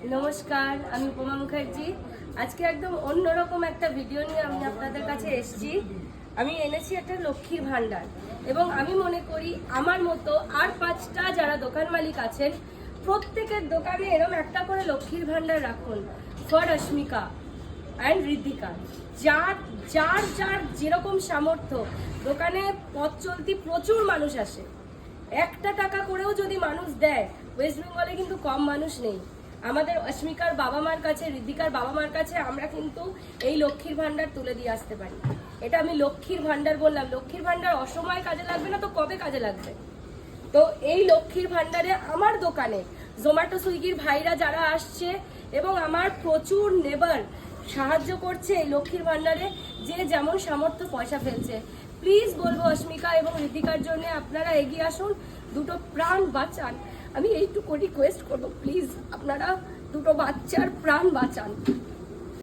নমস্কার, আমি উপমা মুখার্জি। আজকে একদম অন্যরকম একটা ভিডিও নিয়ে আমি আপনাদের কাছে এসেছি। আমি এনেছি একটা লক্ষ্মীর ভান্ডার, এবং আমি মনে করি আমার মতো আর 5টা যারা দোকান মালিক আছেন, প্রত্যেকের দোকানে এরকম একটা করে লক্ষ্মীর ভান্ডার রাখুন ফর অস্মিকা অ্যান্ড ঋদ্ধিকা। যার যার যার যেরকম সামর্থ্য, দোকানে পথ চলতি প্রচুর মানুষ আসে, একটা টাকা করেও যদি মানুষ দেয়, ওয়েস্ট বেঙ্গলে কিন্তু কম মানুষ নেই। আমাদের অস্মিকার বাবা মার কাছে, ঋদ্ধিকার বাবা মার কাছে আমরা কিন্তু এই লক্ষ্মীর ভান্ডার তুলে দিয়ে আসতে পারি। এটা আমি লক্ষ্মীর ভান্ডার বললাম। লক্ষ্মীর ভান্ডার অসময়ে কাজে লাগবে না তো কবে কাজে লাগবে? তো এই লক্ষ্মীর ভান্ডারে আমার দোকানে জোম্যাটো সুইগির ভাইরা যারা আসছে এবং আমার প্রচুর নেবার সাহায্য করছে এই লক্ষ্মীর ভান্ডারে, যে যেমন সামর্থ্য পয়সা ফেলছে। প্লিজ বলবো অস্মিকা এবং ঋদ্ধিকার জন্য আপনারা এগিয়ে আসুন, দুটো প্রাণ বাঁচান। আমি এইটুকু রিকোয়েস্ট করবো, প্লিজ আপনারা দুটো বাচ্চার প্রাণ বাঁচান।